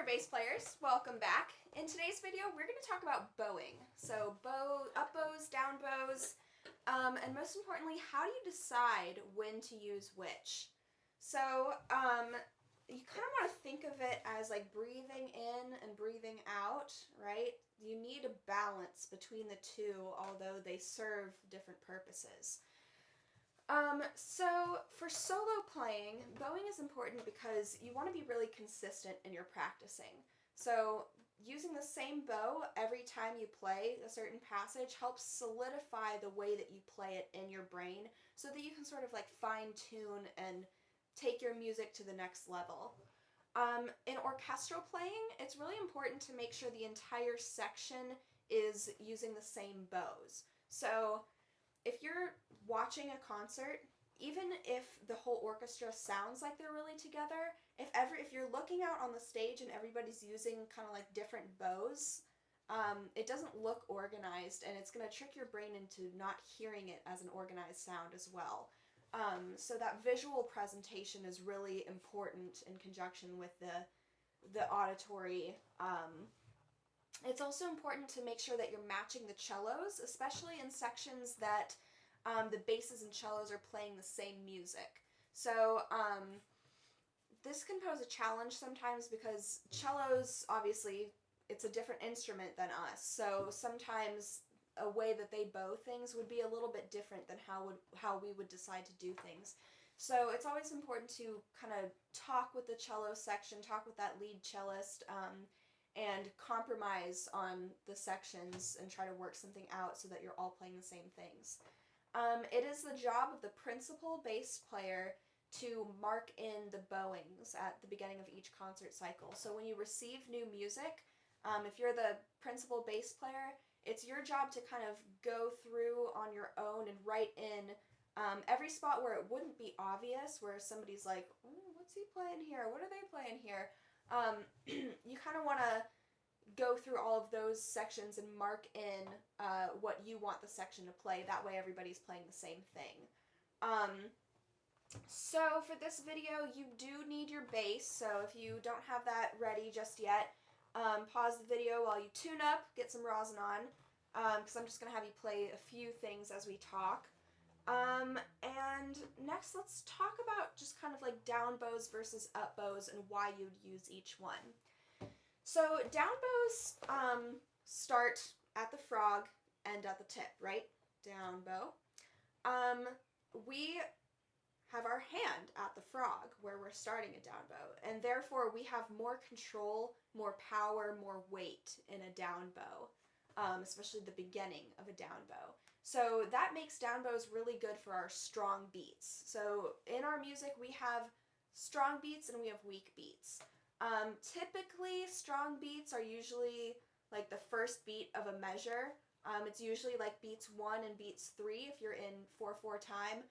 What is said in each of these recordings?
favorite bass players, welcome back. In today's video, we're going to talk about bowing. So up bows, down bows, and most importantly, how do you decide when to use which? So you kind of want to think of it as like breathing in and breathing out, right? You need a balance between the two, although they serve different purposes. So for solo playing, bowing is important because you want to be really consistent in your practicing. So using the same bow every time you play a certain passage helps solidify the way that you play it in your brain so that you can sort of like fine tune and take your music to the next level. In orchestral playing, it's really important to make sure the entire section is using the same bows. So if you're watching a concert, even if the whole orchestra sounds like they're really together, if you're looking out on the stage and everybody's using kind of like different bows, it doesn't look organized, and it's going to trick your brain into not hearing it as an organized sound as well. So that visual presentation is really important in conjunction with the auditory. It's also important to make sure that you're matching the cellos, especially in sections that the basses and cellos are playing the same music. So this can pose a challenge sometimes because cellos, obviously, it's a different instrument than us. So sometimes a way that they bow things would be a little bit different than how we would decide to do things. So it's always important to kind of talk with the cello section, talk with that lead cellist, and compromise on the sections and try to work something out so that you're all playing the same things. It is the job of the principal bass player to mark in the bowings at the beginning of each concert cycle. So when you receive new music, if you're the principal bass player, it's your job to kind of go through on your own and write in every spot where it wouldn't be obvious, where somebody's like, what's he playing here? What are they playing here? You kind of want to go through all of those sections and mark in what you want the section to play. That way everybody's playing the same thing. So for this video, you do need your bass. So if you don't have that ready just yet, pause the video while you tune up, get some rosin on, because I'm just going to have you play a few things as we talk. And next, let's talk about just kind of like down bows versus up bows and why you'd use each one. So down bows start at the frog and at the tip, right? Down bow. We have our hand at the frog where we're starting a down bow, and therefore we have more control, more power, more weight in a down bow, especially the beginning of a down bow. So that makes down bows really good for our strong beats. So in our music we have strong beats and we have weak beats. Typically strong beats are usually like the first beat of a measure. It's usually like beats 1 and beats 3 if you're in 4/4 time.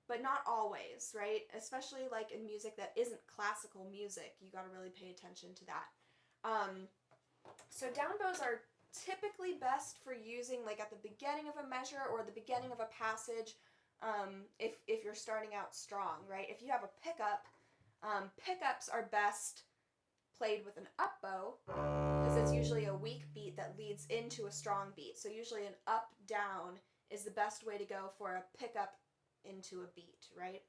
But not always, right? Especially like in music that isn't classical music, you gotta really pay attention to that. So down bows are typically best for using like at the beginning of a measure or the beginning of a passage, if you're starting out strong, right? If you have a pickup, pickups are best played with an up bow because it's usually a weak beat that leads into a strong beat. So usually an up down is the best way to go for a pickup into a beat, right?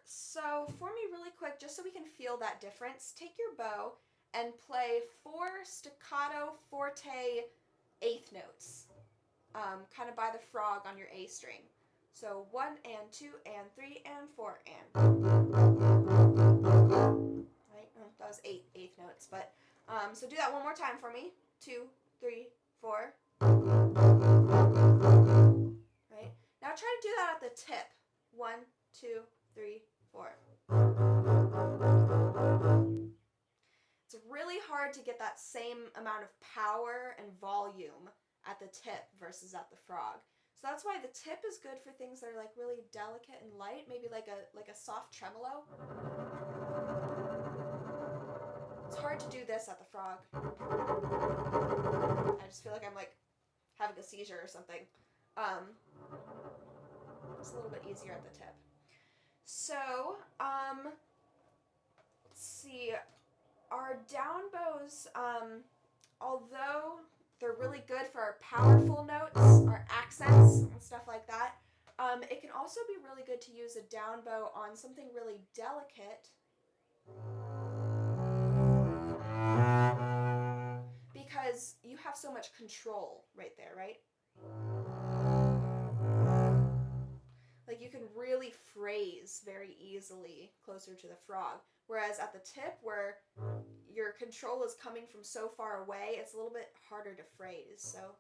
So for me really quick, just so we can feel that difference, take your bow and play 4 staccato forte eighth notes, kind of by the frog on your A string. So 1 and 2 and 3 and 4 and. Right? That was 8 eighth notes, but so do that one more time for me. 2, 3, 4. Right? Now try to do that at the tip. 1, 2, 3, 4. It's really hard to get that same amount of power and volume at the tip versus at the frog. So that's why the tip is good for things that are like really delicate and light, maybe like a soft tremolo. It's hard to do this at the frog. I just feel like I'm like having a seizure or something. It's a little bit easier at the tip. So, let's see. crescendos, although they're really good for our powerful notes, our accents, and stuff like that, it can also be really good to use a down bow on something really delicate because you have so much control right there, right? Like you can really phrase very easily closer to the frog. Whereas at the tip, where your control is coming from so far away, it's a little bit harder to phrase. So.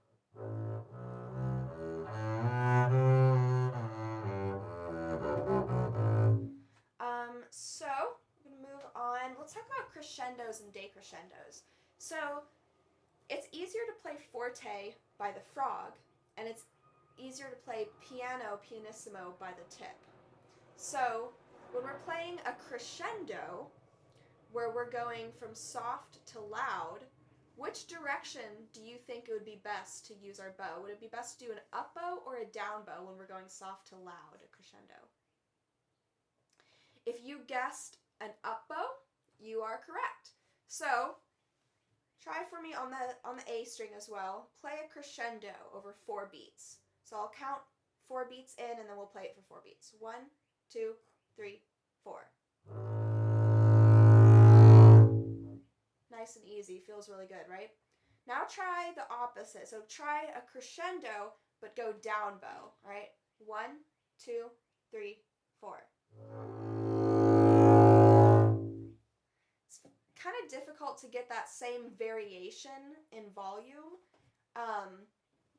So I'm gonna move on. Let's talk about crescendos and decrescendos. So it's easier to play forte by the frog, and it's easier to play piano pianissimo by the tip. So when we're playing a crescendo, where we're going from soft to loud, which direction do you think it would be best to use our bow? Would it be best to do an up bow or a down bow when we're going soft to loud, a crescendo? If you guessed an up bow, you are correct. So try for me on the A string as well. Play a crescendo over 4 beats. So I'll count 4 beats in and then we'll play it for 4 beats. 1, 2, 3, 4. Nice and easy. Feels really good, right? Now try the opposite. So try a crescendo, but go down bow. All right? 1, 2, 3, 4. It's kind of difficult to get that same variation in volume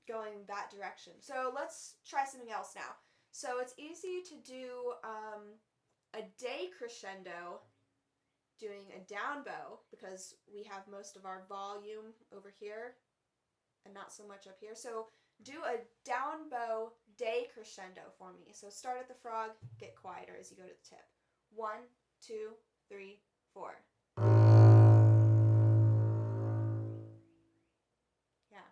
going that direction. So let's try something else now. So it's easy to do a decrescendo doing a down bow because we have most of our volume over here and not so much up here. So do a down bow decrescendo for me. So start at the frog, get quieter as you go to the tip. 1, 2, 3, 4. Yeah.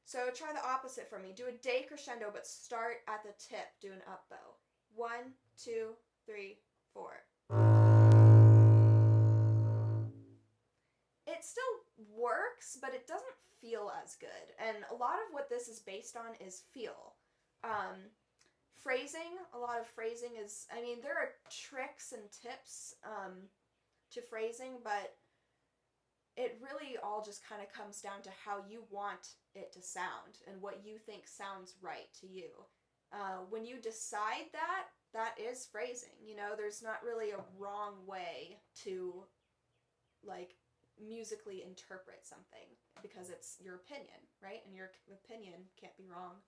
So try the opposite for me. Do a decrescendo, but start at the tip. Do an up bow. 1, 2, 3, 4. It still works, but it doesn't feel as good. And a lot of what this is based on is feel. Phrasing, a lot of phrasing is, I mean, there are tricks and tips to phrasing, but it really all just kind of comes down to how you want it to sound and what you think sounds right to you. When you decide that, that is phrasing. You know, there's not really a wrong way to, like, musically interpret something because it's your opinion, right? And your opinion can't be wrong.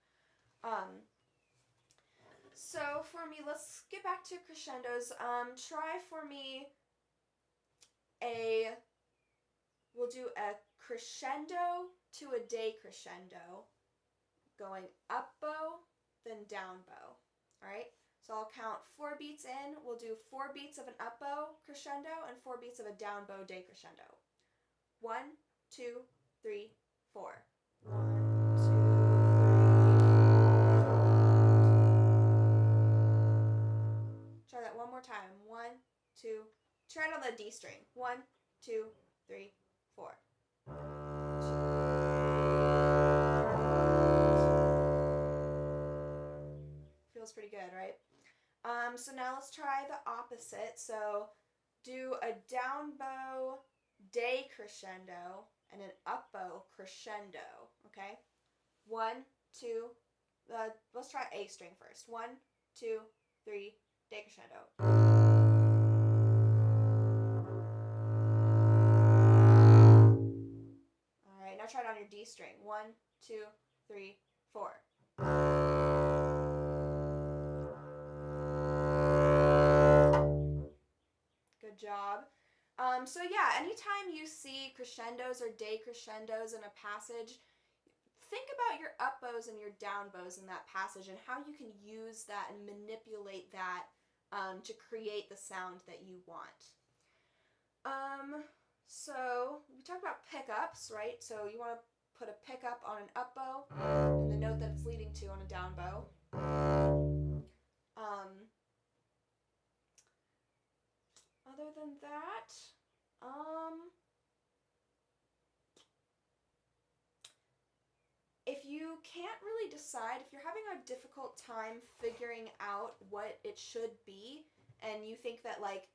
So for me, let's get back to crescendos. Try for me we'll do a crescendo to a decrescendo, going up bow, then down bow. All right? So I'll count 4 beats in. We'll do 4 beats of an up bow crescendo and 4 beats of a down bow decrescendo. 1, 2, 3, 4. 1, 2, 3, 4. Try that one more time. 1, 2. Try it on the D string. 1, 2, 3, 4. Feels pretty good, right? So now let's try the opposite. So do a down bow decrescendo and an up bow crescendo. Okay? 1, 2. Let's try A string first. 1, 2, 3, decrescendo. Now try it on your D string. 1, 2, 3, 4. Good job. So yeah, anytime you see crescendos or decrescendos in a passage, think about your up bows and your down bows in that passage and how you can use that and manipulate that to create the sound that you want. So we talked about pickups, right? So you want to put a pickup on an up bow and the note that it's leading to on a down bow. Other than that, you can't really decide, if you're having a difficult time figuring out what it should be, and you think that, like,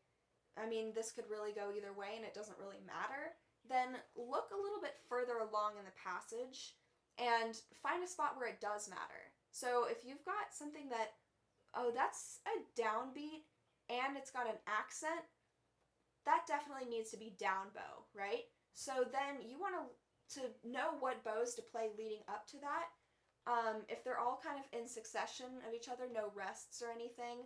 I mean, this could really go either way and it doesn't really matter, then look a little bit further along in the passage and find a spot where it does matter. So if you've got something that, oh, that's a downbeat and it's got an accent, that definitely needs to be down bow, right? So then you want to know what bows to play leading up to that. If they're all kind of in succession of each other, no rests or anything.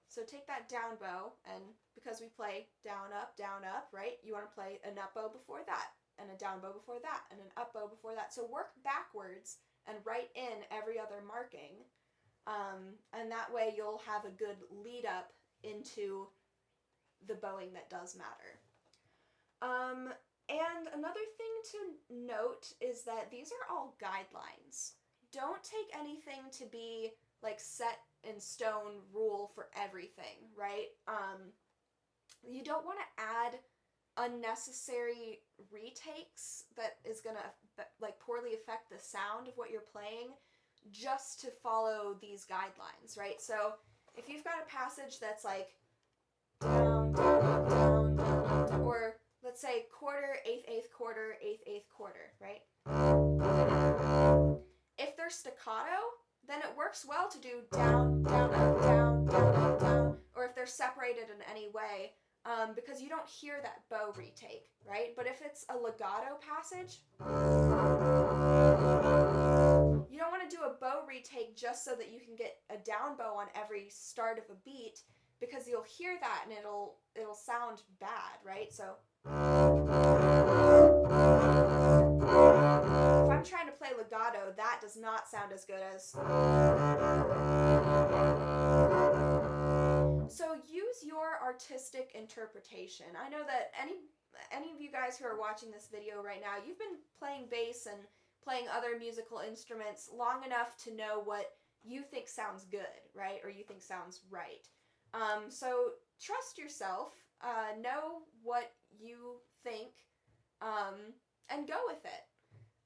So take that down bow, and because we play down, up, right? You want to play an up bow before that, and a down bow before that, and an up bow before that. So work backwards and write in every other marking. And that way you'll have a good lead up into the bowing that does matter. And another thing to note is that these are all guidelines. Don't take anything to be like set in stone rule for everything, right? You don't want to add unnecessary retakes that is going to like poorly affect the sound of what you're playing just to follow these guidelines, right? So if you've got a passage that's like down, down, down, down, down, or let's say quarter, eighth quarter, eighth quarter, right? If they're staccato, then it works well to do down, down, up, down, down, up, down, or if they're separated in any way, because you don't hear that bow retake, right? But if it's a legato passage, you don't want to do a bow retake just so that you can get a down bow on every start of a beat, because you'll hear that and it'll sound bad, right? So if I'm trying to play legato, that does not sound as good as. So use your artistic interpretation. I know that any of you guys who are watching this video right now, you've been playing bass and playing other musical instruments long enough to know what you think sounds good, right? Or you think sounds right. So trust yourself, know what you think, and go with it.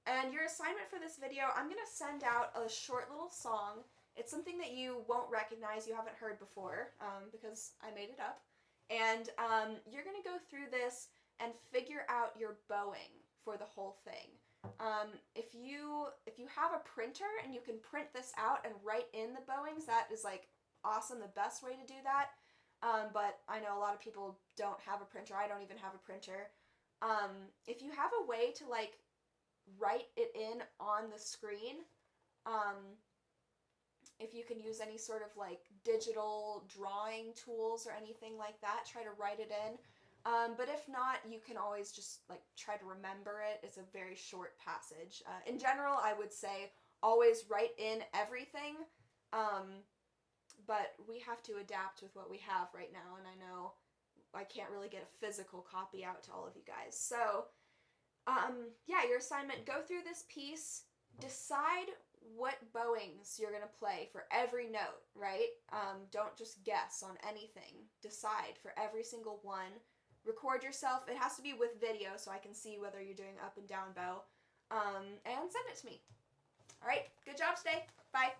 And your assignment for this video, I'm going to send out a short little song. It's something that you won't recognize, you haven't heard before, because I made it up. And you're going to go through this and figure out your bowing for the whole thing. If you have a printer and you can print this out and write in the bowings, that is like awesome, the best way to do that. But I know a lot of people don't have a printer. I don't even have a printer. If you have a way to like write it in on the screen, if you can use any sort of like digital drawing tools or anything like that, try to write it in. But if not, you can always just like try to remember it. It's a very short passage. In general, I would say always write in everything. But we have to adapt with what we have right now, and I know I can't really get a physical copy out to all of you guys. So, yeah, your assignment, go through this piece, decide what bowings you're going to play for every note, right? Don't just guess on anything. Decide for every single one. Record yourself. It has to be with video so I can see whether you're doing up and down bow. And send it to me. All right, good job today. Bye.